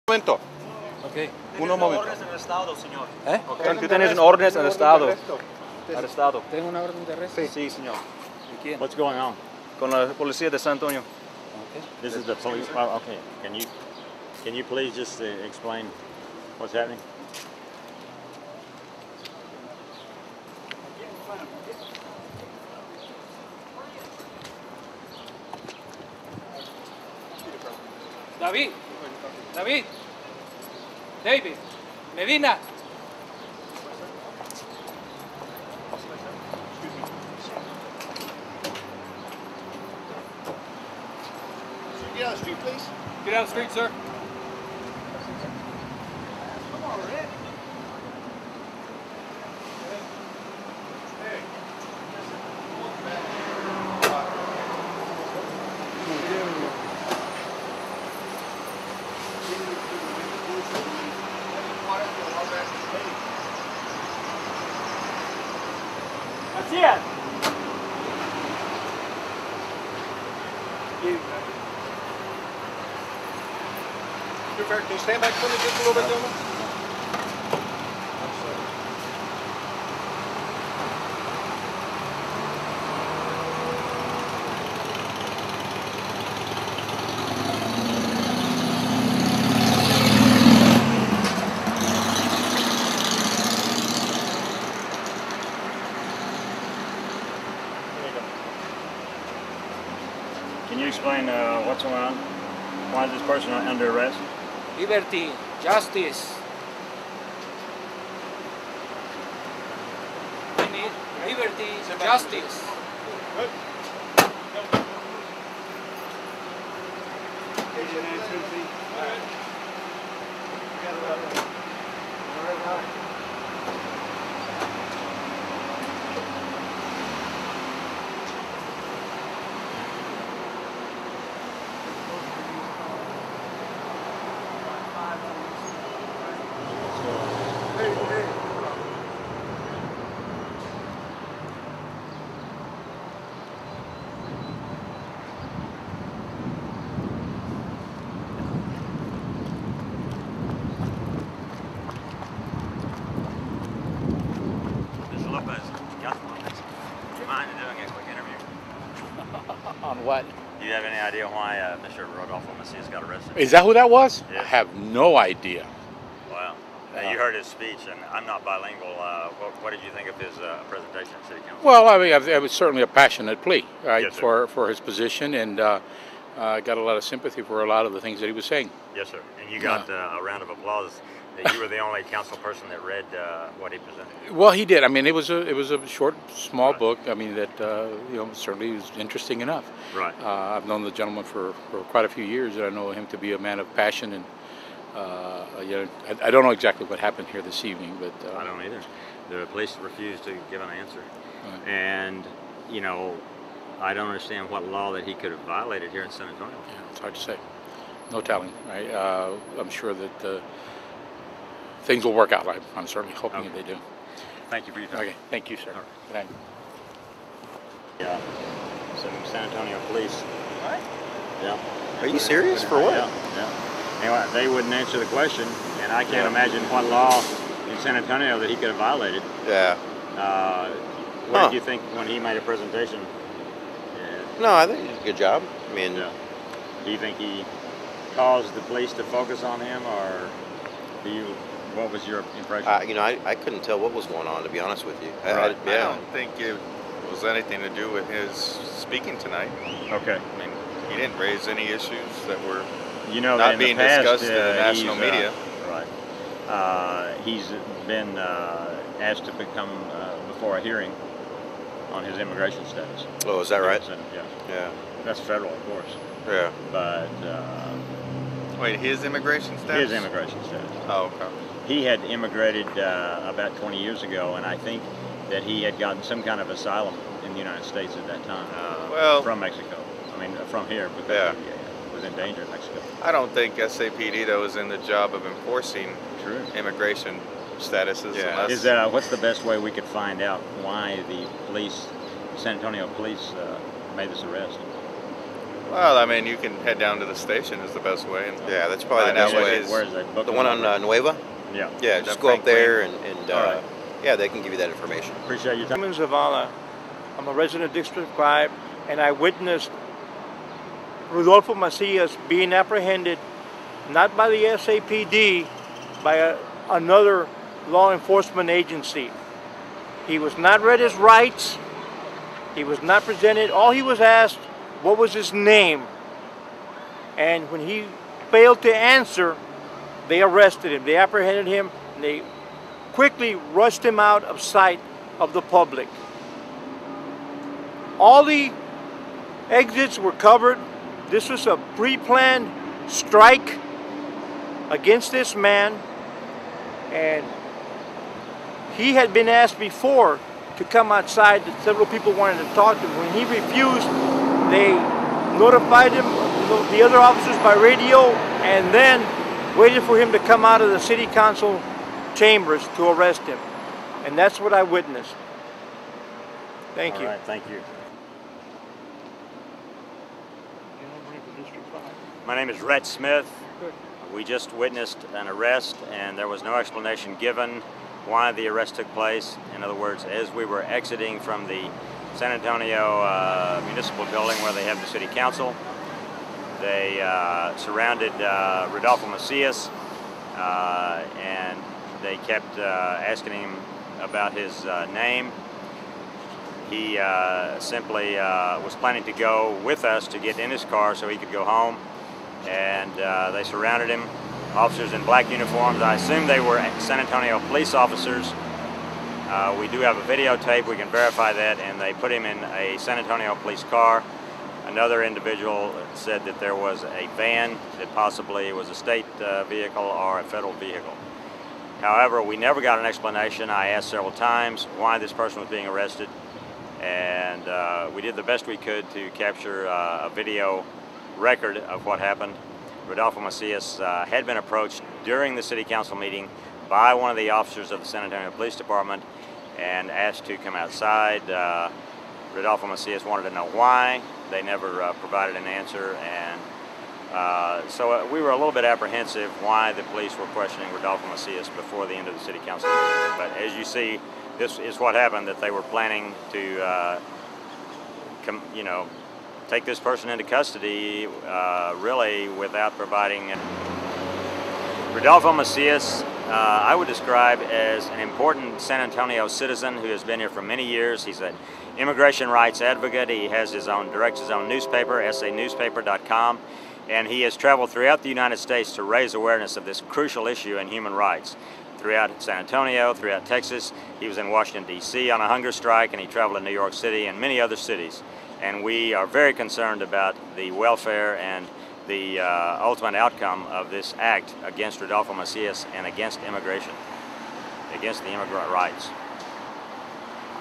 momento. Okay. Uno momento. Órdenes en el estado, señor. ¿Eh? Okay. Tú tienes órdenes en el estado. Arrestado. ¿Tengo una orden de arresto? Sí, señor. ¿De quién? What's going on? Con la policía de San Antonio. Okay. This is the police. Oh, okay. Can you please just explain what's happening? David, David, Medina. Get out of the street, please. Get out of the street, sir. Come on, Rick. Macias. Can you stand back for me just a little bit, gentlemen? Can you explain what's going on? Why is this person under arrest? Liberty, justice. We need liberty, justice. Mr. Lopez, do you mind doing a quick interview? On what? Do you have any idea why Mr. Rodolfo Macias got arrested? Is that who that was? Yes. I have no idea. Wow. You heard his speech, and I'm not bilingual. What did you think of his presentation at City Council? Well, I mean, it was certainly a passionate plea, right, Yes, sir. for his position, and got a lot of sympathy for a lot of the things that he was saying. Yes, sir. And you got a round of applause that you were the only council person that read what he presented. Well, he did. I mean, it was a short, small book. I mean, that certainly was interesting enough. Right. I've known the gentleman for quite a few years, and I know him to be a man of passion. And I don't know exactly what happened here this evening, but I don't either. The police refused to give an answer. Right. And, I don't understand what law that he could have violated here in San Antonio. Yeah, it's hard to say. No telling. Right? I'm sure that things will work out. I'm certainly hoping that they do. Thank you for your time. Okay. Thank you, sir. All right. Good night. Yeah. Some San Antonio police. What? Yeah. Are you serious? For what? Yeah. Anyway, they wouldn't answer the question, and I can't imagine what law in San Antonio that he could have violated. Yeah. What did you think when he made a presentation? No, I think he did a good job. I mean, Do you think he caused the police to focus on him, or what was your impression? I couldn't tell what was going on, to be honest with you. Right. I don't think it was anything to do with his speaking tonight. Okay. I mean, he didn't raise any issues that were That not in the being past, discussed in the national he's, media. Right. He's been asked to come before a hearing on his immigration status. Oh, is that right? Yeah. Yeah. That's federal, of course. Yeah. But Wait, his immigration status? his immigration status. Oh, okay. He had immigrated about 20 years ago, and I think that he had gotten some kind of asylum in the United States at that time. Well, from Mexico. I mean, from here, because Yeah. he was in danger in Mexico. I don't think SAPD, though, is in the job of enforcing True. immigration statuses. Yeah. Unless, Is what's the best way we could find out why the police, San Antonio police, made this arrest? Well, I mean, you can head down to the station is the best way. And Yeah, that's probably the find out best what way. his- Where is that? The one on Nueva? Yeah. Yeah, just That go up Frank there Lane. and All right. yeah, they can give you that information. Appreciate your time. I'm in Zavala. I'm a resident of District 5, and I witnessed Rodolfo Macias being apprehended, not by the SAPD, by another law enforcement agency. He was not read his rights. He was not presented. All he was asked, what was his name? And when he failed to answer, they arrested him. They apprehended him, and they quickly rushed him out of sight of the public. All the exits were covered. This was a pre-planned strike against this man, and he had been asked before to come outside. Several people wanted to talk to him. When he refused, they notified him, the other officers, by radio, and then waited for him to come out of the city council chambers to arrest him. And that's what I witnessed. Thank you. All right, thank you. My name is Rhett Smith. We just witnessed an arrest, and there was no explanation given why the arrest took place. In other words, as we were exiting from the San Antonio Municipal Building where they have the City Council, they surrounded Rodolfo Macias, and they kept asking him about his name. He simply was planning to go with us to get in his car so he could go home, and they surrounded him. Officers in black uniforms. I assume they were San Antonio police officers. We do have a videotape, we can verify that, and they put him in a San Antonio police car. Another individual said that there was a van, that possibly was a state vehicle or a federal vehicle. However, we never got an explanation. I asked several times why this person was being arrested, and we did the best we could to capture a video record of what happened. Rodolfo Macias had been approached during the City Council meeting by one of the officers of the San Antonio Police Department and asked to come outside. Rodolfo Macias wanted to know why. They never provided an answer, and so we were a little bit apprehensive why the police were questioning Rodolfo Macias before the end of the City Council meeting. But as you see, this is what happened, that they were planning to take this person into custody really without providing. Rodolfo Macias, I would describe as an important San Antonio citizen who has been here for many years. He's an immigration rights advocate. He has directs his own newspaper, sanewspaper.com, and he has traveled throughout the United States to raise awareness of this crucial issue in human rights. Throughout San Antonio, throughout Texas, he was in Washington, D.C. on a hunger strike, and he traveled to New York City and many other cities. And we are very concerned about the welfare and the ultimate outcome of this act against Rodolfo Macias and against immigration, against the immigrant rights.